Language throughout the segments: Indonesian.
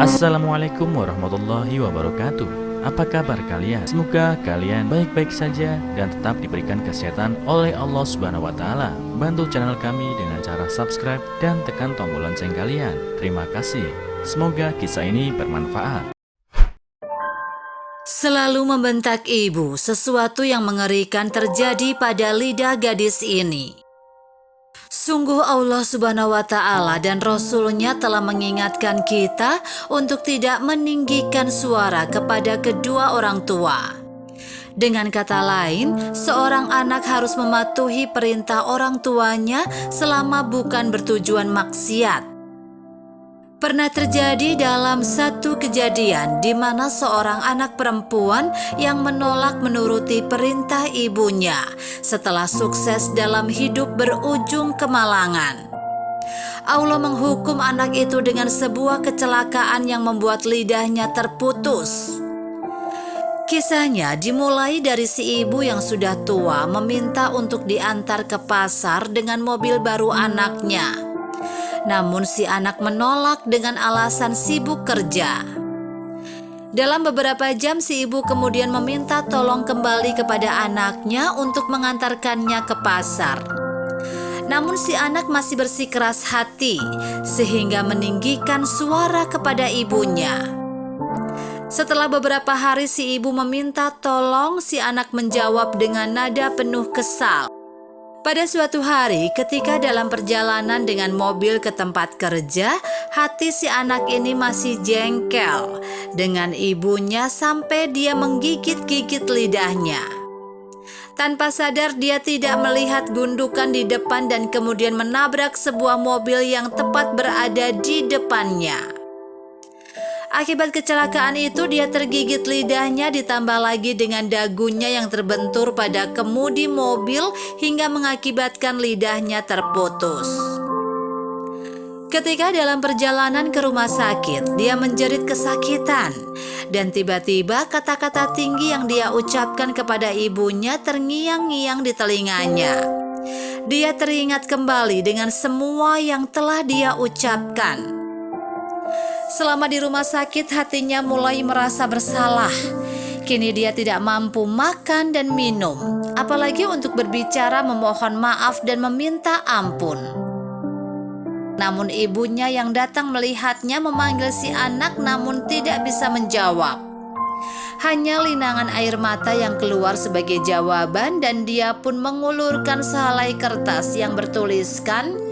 Assalamualaikum warahmatullahi wabarakatuh. Apa kabar kalian? Semoga kalian baik-baik saja dan tetap diberikan kesehatan oleh Allah Subhanahu wa Ta'ala. Bantu channel kami dengan cara subscribe dan tekan tombol lonceng kalian. Terima kasih. Semoga kisah ini bermanfaat. Selalu membentak ibu, sesuatu yang mengerikan terjadi pada lidah gadis ini. Sungguh Allah Subhanahu wa Ta'ala dan Rasul-Nya telah mengingatkan kita untuk tidak meninggikan suara kepada kedua orang tua. Dengan kata lain, seorang anak harus mematuhi perintah orang tuanya selama bukan bertujuan maksiat. Pernah terjadi dalam satu kejadian di mana seorang anak perempuan yang menolak menuruti perintah ibunya setelah sukses dalam hidup berujung kemalangan. Allah menghukum anak itu dengan sebuah kecelakaan yang membuat lidahnya terputus. Kisahnya dimulai dari si ibu yang sudah tua meminta untuk diantar ke pasar dengan mobil baru anaknya. Namun si anak menolak dengan alasan sibuk kerja. Dalam beberapa jam si ibu kemudian meminta tolong kembali kepada anaknya untuk mengantarkannya ke pasar. Namun si anak masih bersikeras hati sehingga meninggikan suara kepada ibunya. Setelah beberapa hari si ibu meminta tolong, si anak menjawab dengan nada penuh kesal. Pada suatu hari ketika dalam perjalanan dengan mobil ke tempat kerja, hati si anak ini masih jengkel dengan ibunya sampai dia menggigit-gigit lidahnya. Tanpa sadar dia tidak melihat gundukan di depan dan kemudian menabrak sebuah mobil yang tepat berada di depannya. Akibat kecelakaan itu dia tergigit lidahnya ditambah lagi dengan dagunya yang terbentur pada kemudi mobil hingga mengakibatkan lidahnya terputus. Ketika dalam perjalanan ke rumah sakit, dia menjerit kesakitan dan tiba-tiba kata-kata tinggi yang dia ucapkan kepada ibunya terngiang-ngiang di telinganya. Dia teringat kembali dengan semua yang telah dia ucapkan. Selama di rumah sakit, hatinya mulai merasa bersalah. Kini dia tidak mampu makan dan minum, apalagi untuk berbicara, memohon maaf dan meminta ampun. Namun ibunya yang datang melihatnya memanggil si anak namun tidak bisa menjawab. Hanya linangan air mata yang keluar sebagai jawaban dan dia pun mengulurkan sehelai kertas yang bertuliskan,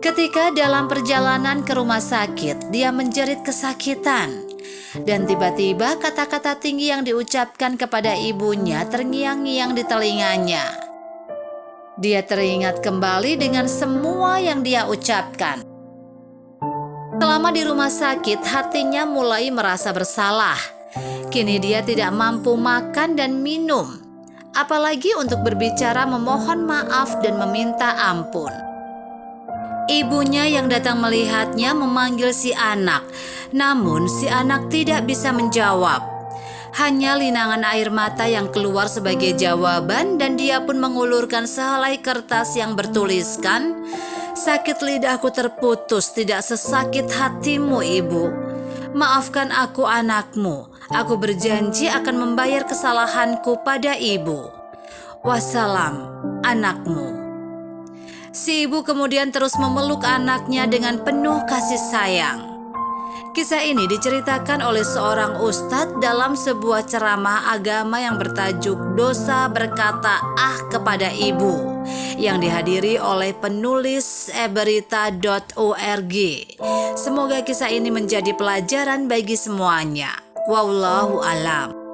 ketika dalam perjalanan ke rumah sakit, dia menjerit kesakitan. Dan tiba-tiba kata-kata tinggi yang diucapkan kepada ibunya terngiang-ngiang di telinganya. Dia teringat kembali dengan semua yang dia ucapkan. Selama di rumah sakit, hatinya mulai merasa bersalah. Kini dia tidak mampu makan dan minum, apalagi untuk berbicara, memohon maaf dan meminta ampun. Ibunya yang datang melihatnya memanggil si anak, namun si anak tidak bisa menjawab. Hanya linangan air mata yang keluar sebagai jawaban dan dia pun mengulurkan sehelai kertas yang bertuliskan, "Sakit lidahku terputus, tidak sesakit hatimu, Ibu. Maafkan aku anakmu, aku berjanji akan membayar kesalahanku pada Ibu. Wassalam, anakmu." Si ibu kemudian terus memeluk anaknya dengan penuh kasih sayang. Kisah ini diceritakan oleh seorang ustadz dalam sebuah ceramah agama yang bertajuk "Dosa Berkata Ah Kepada Ibu" yang dihadiri oleh penulis eberita.org. Semoga kisah ini menjadi pelajaran bagi semuanya. Wallahu a'lam.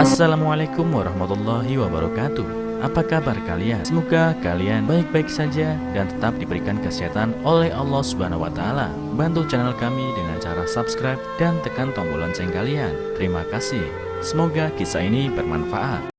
Assalamualaikum warahmatullahi wabarakatuh. Apa kabar kalian? Semoga kalian baik-baik saja dan tetap diberikan kesehatan oleh Allah Subhanahu wa Ta'ala. Bantu channel kami dengan cara subscribe dan tekan tombol lonceng kalian. Terima kasih. Semoga kisah ini bermanfaat.